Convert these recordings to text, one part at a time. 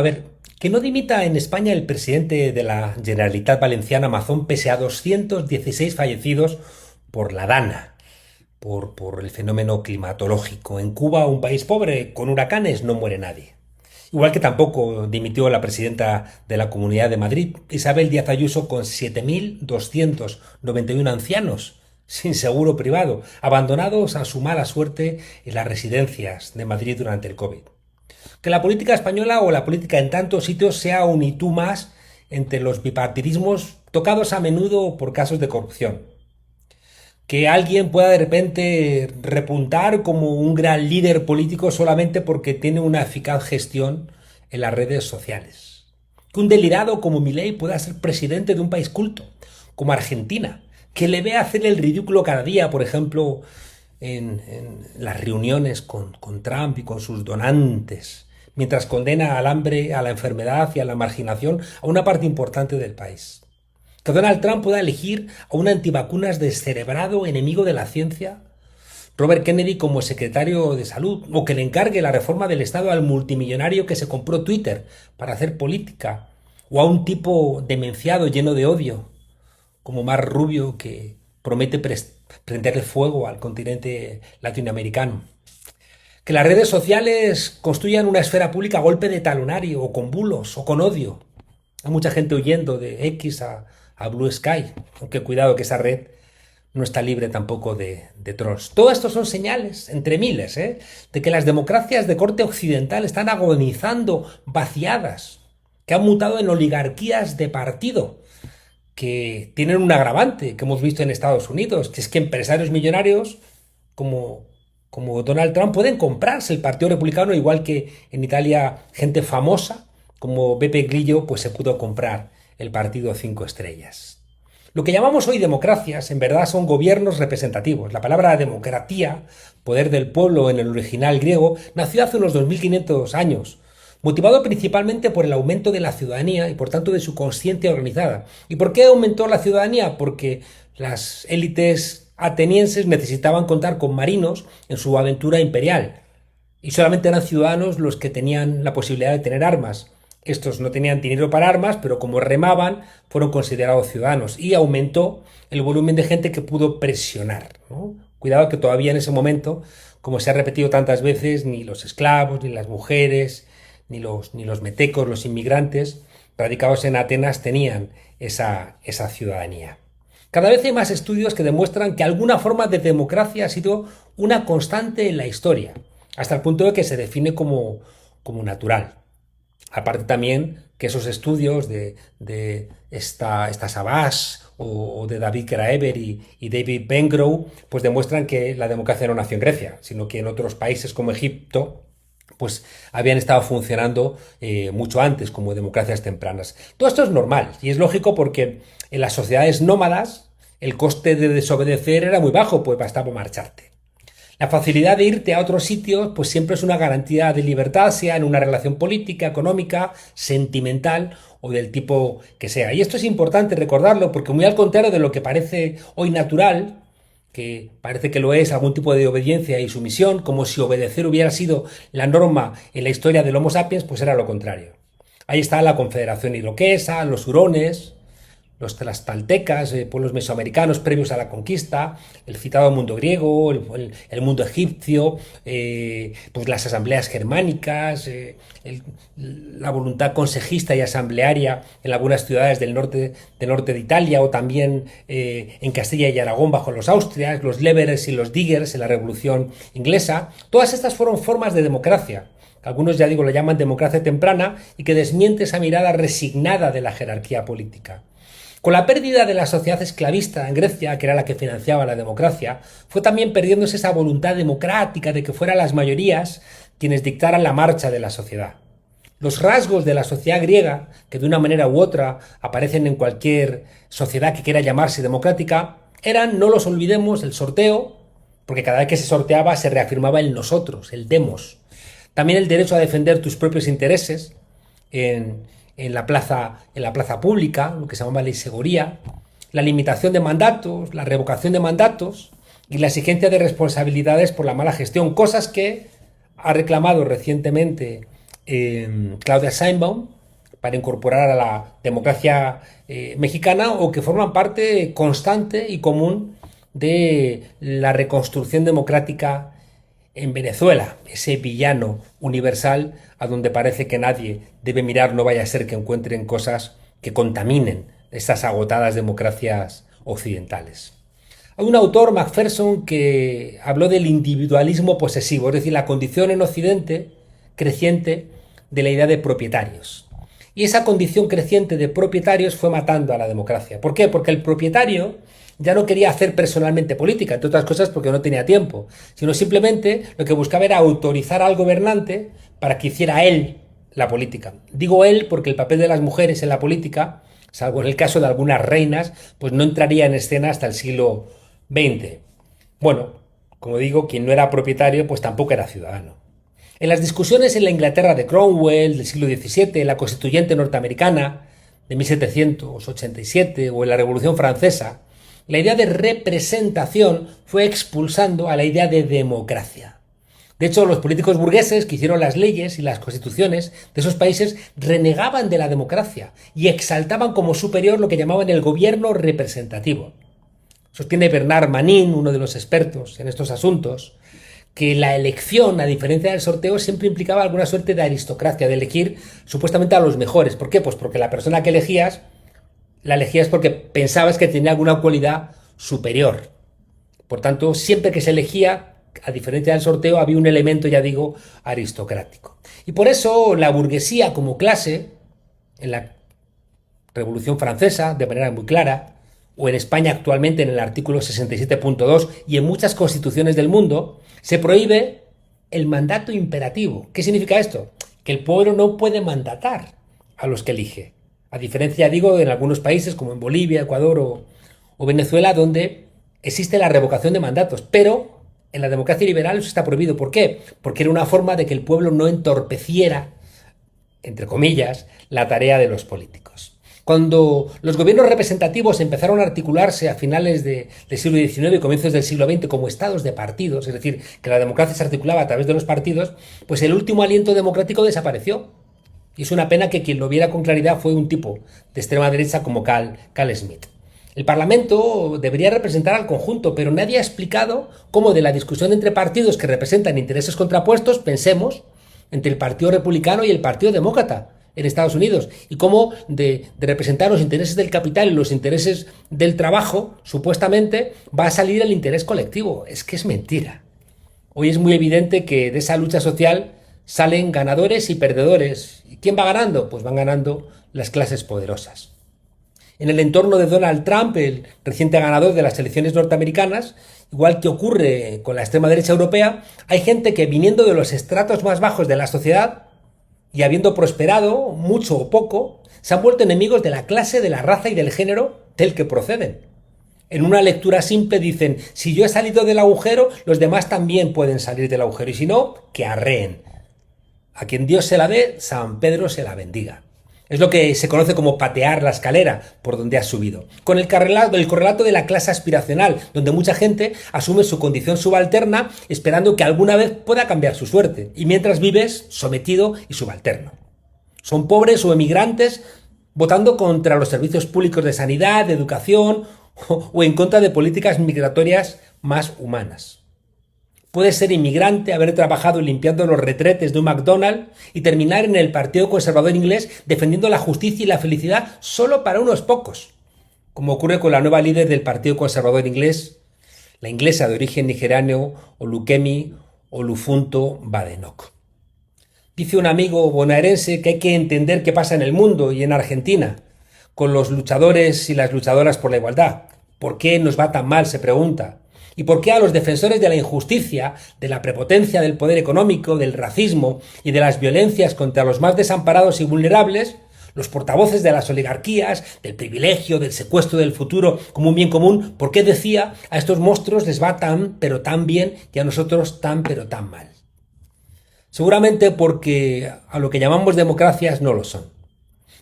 A ver, que no dimita en España el presidente de la Generalitat Valenciana, Mazón, pese a 216 fallecidos por la Dana, por el fenómeno climatológico. En Cuba, un país pobre con huracanes, no muere nadie. Igual que tampoco dimitió la presidenta de la Comunidad de Madrid, Isabel Díaz Ayuso, con 7.291 ancianos sin seguro privado, abandonados a su mala suerte en las residencias de Madrid durante el COVID. Que la política española o la política en tantos sitios sea un y tú más entre los bipartidismos tocados a menudo por casos de corrupción. Que alguien pueda de repente repuntar como un gran líder político solamente porque tiene una eficaz gestión en las redes sociales. Que un delirado como Milei pueda ser presidente de un país culto, como Argentina, que le vea hacer el ridículo cada día, por ejemplo, en las reuniones con Trump y con sus donantes, mientras condena al hambre, a la enfermedad y a la marginación a una parte importante del país. Que Donald Trump pueda elegir a un antivacunas descerebrado enemigo de la ciencia, Robert Kennedy como secretario de salud, o que le encargue la reforma del Estado al multimillonario que se compró Twitter para hacer política, o a un tipo demenciado lleno de odio, como Mark Rubio, que promete prenderle fuego al continente latinoamericano. Que las redes sociales construyan una esfera pública a golpe de talonario, o con bulos, o con odio. Hay mucha gente huyendo de X a Blue Sky, aunque cuidado que esa red no está libre tampoco de trolls. Todo esto son señales, entre miles, de que las democracias de corte occidental están agonizando, vaciadas, que han mutado en oligarquías de partido, que tienen un agravante que hemos visto en Estados Unidos, que es que empresarios millonarios como Donald Trump pueden comprarse el Partido Republicano, igual que en Italia gente famosa como Beppe Grillo pues se pudo comprar el Partido 5 Estrellas. Lo que llamamos hoy democracias en verdad son gobiernos representativos. La palabra democratía, poder del pueblo en el original griego, nació hace unos 2500 años, motivado principalmente por el aumento de la ciudadanía y por tanto de su consciencia organizada. ¿Y por qué aumentó la ciudadanía? Porque las élites atenienses necesitaban contar con marinos en su aventura imperial y solamente eran ciudadanos los que tenían la posibilidad de tener armas. Estos no tenían dinero para armas, pero como remaban, fueron considerados ciudadanos y aumentó el volumen de gente que pudo presionar, ¿no? Cuidado que todavía en ese momento, como se ha repetido tantas veces, ni los esclavos, ni las mujeres, ni los metecos, los inmigrantes radicados en Atenas tenían esa ciudadanía. Cada vez hay más estudios que demuestran que alguna forma de democracia ha sido una constante en la historia, hasta el punto de que se define como natural. Aparte también que esos estudios de esta Savage o de David Graeber y David Bengrove pues demuestran que la democracia no nació en Grecia, sino que en otros países como Egipto pues habían estado funcionando mucho antes como democracias tempranas. Todo esto es normal y es lógico porque en las sociedades nómadas el coste de desobedecer era muy bajo, pues bastaba marcharte. La facilidad de irte a otros sitios pues siempre es una garantía de libertad, sea en una relación política, económica, sentimental o del tipo que sea. Y esto es importante recordarlo porque muy al contrario de lo que parece hoy natural, que parece que lo es algún tipo de obediencia y sumisión, como si obedecer hubiera sido la norma en la historia del Homo sapiens, pues era lo contrario. Ahí está la Confederación Iroquesa, los hurones, los tlaxcaltecas, pueblos mesoamericanos previos a la conquista, el citado mundo griego, el mundo egipcio, pues las asambleas germánicas, la voluntad consejista y asamblearia en algunas ciudades del norte de Italia, o también en Castilla y Aragón bajo los Austrias, los Leverers y los Diggers en la Revolución Inglesa. Todas estas fueron formas de democracia. Algunos, ya digo, lo llaman democracia temprana y que desmiente esa mirada resignada de la jerarquía política. Con la pérdida de la sociedad esclavista en Grecia, que era la que financiaba la democracia, fue también perdiéndose esa voluntad democrática de que fueran las mayorías quienes dictaran la marcha de la sociedad. Los rasgos de la sociedad griega, que de una manera u otra aparecen en cualquier sociedad que quiera llamarse democrática, eran, no los olvidemos, el sorteo, porque cada vez que se sorteaba se reafirmaba el nosotros, el demos. También el derecho a defender tus propios intereses en la plaza pública, lo que se llamaba ley segoría, la limitación de mandatos, la revocación de mandatos y la exigencia de responsabilidades por la mala gestión, cosas que ha reclamado recientemente Claudia Sheinbaum para incorporar a la democracia mexicana, o que forman parte constante y común de la reconstrucción democrática en Venezuela, ese villano universal a donde parece que nadie debe mirar, no vaya a ser que encuentren cosas que contaminen estas agotadas democracias occidentales. Hay un autor, Macpherson, que habló del individualismo posesivo, es decir, la condición en Occidente creciente de la idea de propietarios. Y esa condición creciente de propietarios fue matando a la democracia. ¿Por qué? Porque el propietario ya no quería hacer personalmente política, entre otras cosas porque no tenía tiempo, sino simplemente lo que buscaba era autorizar al gobernante para que hiciera él la política. Digo él porque el papel de las mujeres en la política, salvo en el caso de algunas reinas, pues no entraría en escena hasta el siglo XX. Bueno, como digo, quien no era propietario pues tampoco era ciudadano. En las discusiones en la Inglaterra de Cromwell del siglo XVII, en la Constituyente norteamericana de 1787 o en la Revolución Francesa, la idea de representación fue expulsando a la idea de democracia. De hecho, los políticos burgueses que hicieron las leyes y las constituciones de esos países renegaban de la democracia y exaltaban como superior lo que llamaban el gobierno representativo. Sostiene Bernard Manin, uno de los expertos en estos asuntos, que la elección, a diferencia del sorteo, siempre implicaba alguna suerte de aristocracia, de elegir supuestamente a los mejores. ¿Por qué? Pues porque la persona que elegías, la elegías porque pensabas que tenía alguna cualidad superior. Por tanto, siempre que se elegía, a diferencia del sorteo, había un elemento, ya digo, aristocrático. Y por eso la burguesía como clase, en la Revolución Francesa, de manera muy clara, o en España actualmente en el artículo 67.2 y en muchas constituciones del mundo, se prohíbe el mandato imperativo. ¿Qué significa esto? Que el pueblo no puede mandatar a los que elige. A diferencia, digo, en algunos países como en Bolivia, Ecuador o Venezuela, donde existe la revocación de mandatos, pero en la democracia liberal eso está prohibido. ¿Por qué? Porque era una forma de que el pueblo no entorpeciera, entre comillas, la tarea de los políticos. Cuando los gobiernos representativos empezaron a articularse a finales del siglo XIX y comienzos del siglo XX como estados de partidos, es decir, que la democracia se articulaba a través de los partidos, pues el último aliento democrático desapareció. Y es una pena que quien lo viera con claridad fue un tipo de extrema derecha como Carl Schmitt. El Parlamento debería representar al conjunto, pero nadie ha explicado cómo de la discusión entre partidos que representan intereses contrapuestos, pensemos entre el Partido Republicano y el Partido Demócrata en Estados Unidos, y cómo de representar los intereses del capital y los intereses del trabajo, supuestamente, va a salir el interés colectivo. Es que es mentira. Hoy es muy evidente que de esa lucha social salen ganadores y perdedores. ¿Y quién va ganando? Pues van ganando las clases poderosas. En el entorno de Donald Trump, el reciente ganador de las elecciones norteamericanas, igual que ocurre con la extrema derecha europea, hay gente que, viniendo de los estratos más bajos de la sociedad y habiendo prosperado mucho o poco, se han vuelto enemigos de la clase, de la raza y del género del que proceden. En una lectura simple dicen: si yo he salido del agujero, los demás también pueden salir del agujero, y si no, que arreen. A quien Dios se la dé, San Pedro se la bendiga. Es lo que se conoce como patear la escalera por donde has subido. Con el correlato de la clase aspiracional, donde mucha gente asume su condición subalterna esperando que alguna vez pueda cambiar su suerte, y mientras vives sometido y subalterno. Son pobres o emigrantes votando contra los servicios públicos de sanidad, de educación o en contra de políticas migratorias más humanas. Puedes ser inmigrante, haber trabajado limpiando los retretes de un McDonald's y terminar en el Partido Conservador Inglés defendiendo la justicia y la felicidad solo para unos pocos, como ocurre con la nueva líder del Partido Conservador Inglés, la inglesa de origen nigeriano Olukemi Olufunto Badenoch. Dice un amigo bonaerense que hay que entender qué pasa en el mundo y en Argentina con los luchadores y las luchadoras por la igualdad. ¿Por qué nos va tan mal?, se pregunta. ¿Y por qué a los defensores de la injusticia, de la prepotencia del poder económico, del racismo y de las violencias contra los más desamparados y vulnerables, los portavoces de las oligarquías, del privilegio, del secuestro del futuro como un bien común, por qué decía a estos monstruos les va tan pero tan bien y a nosotros tan pero tan mal? Seguramente porque a lo que llamamos democracias no lo son.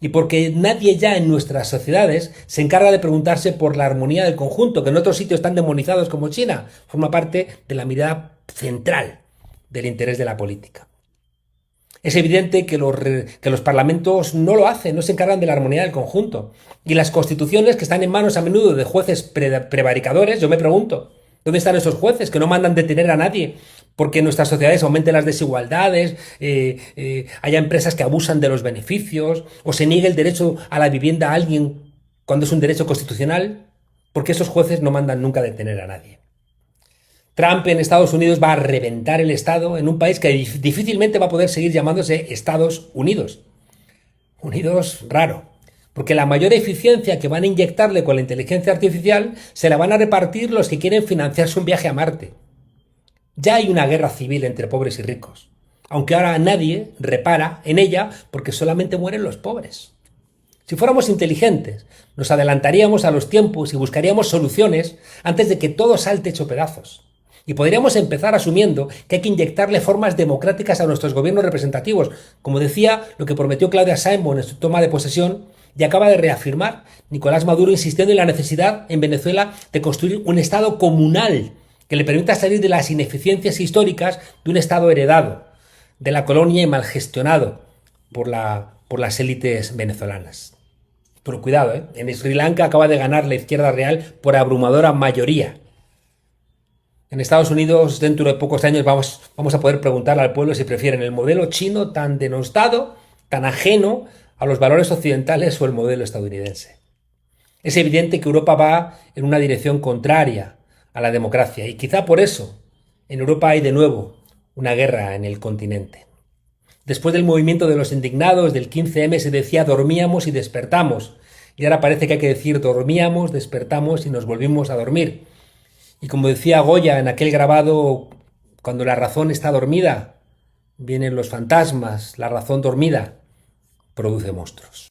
Y porque nadie ya en nuestras sociedades se encarga de preguntarse por la armonía del conjunto, que en otros sitios tan demonizados como China forma parte de la mirada central del interés de la política. Es evidente que que los parlamentos no lo hacen, no se encargan de la armonía del conjunto. Y las constituciones que están en manos a menudo de jueces prevaricadores, yo me pregunto, ¿dónde están esos jueces que no mandan detener a nadie? Porque en nuestras sociedades aumenten las desigualdades, haya empresas que abusan de los beneficios, o se niegue el derecho a la vivienda a alguien cuando es un derecho constitucional. Porque esos jueces no mandan nunca detener a nadie. Trump en Estados Unidos va a reventar el Estado en un país que difícilmente va a poder seguir llamándose Estados Unidos. Unidos raro, porque la mayor eficiencia que van a inyectarle con la inteligencia artificial se la van a repartir los que quieren financiarse un viaje a Marte. Ya hay una guerra civil entre pobres y ricos, aunque ahora nadie repara en ella porque solamente mueren los pobres. Si fuéramos inteligentes, nos adelantaríamos a los tiempos y buscaríamos soluciones antes de que todo salte hecho pedazos. Y podríamos empezar asumiendo que hay que inyectarle formas democráticas a nuestros gobiernos representativos, como decía lo que prometió Claudia Sheinbaum en su toma de posesión y acaba de reafirmar Nicolás Maduro, insistiendo en la necesidad en Venezuela de construir un Estado comunal que le permita salir de las ineficiencias históricas de un Estado heredado de la colonia y mal gestionado por las élites venezolanas. Pero cuidado, en Sri Lanka acaba de ganar la izquierda real por abrumadora mayoría. En Estados Unidos, dentro de pocos años, vamos a poder preguntarle al pueblo si prefieren el modelo chino tan denostado, tan ajeno a los valores occidentales o el modelo estadounidense. Es evidente que Europa va en una dirección contraria a la democracia y quizá por eso en Europa hay de nuevo una guerra en el continente. Después del movimiento de los indignados del 15M se decía dormíamos y despertamos. Y ahora parece que hay que decir dormíamos, despertamos y nos volvimos a dormir. Y como decía Goya en aquel grabado, cuando la razón está dormida, vienen los fantasmas, la razón dormida produce monstruos.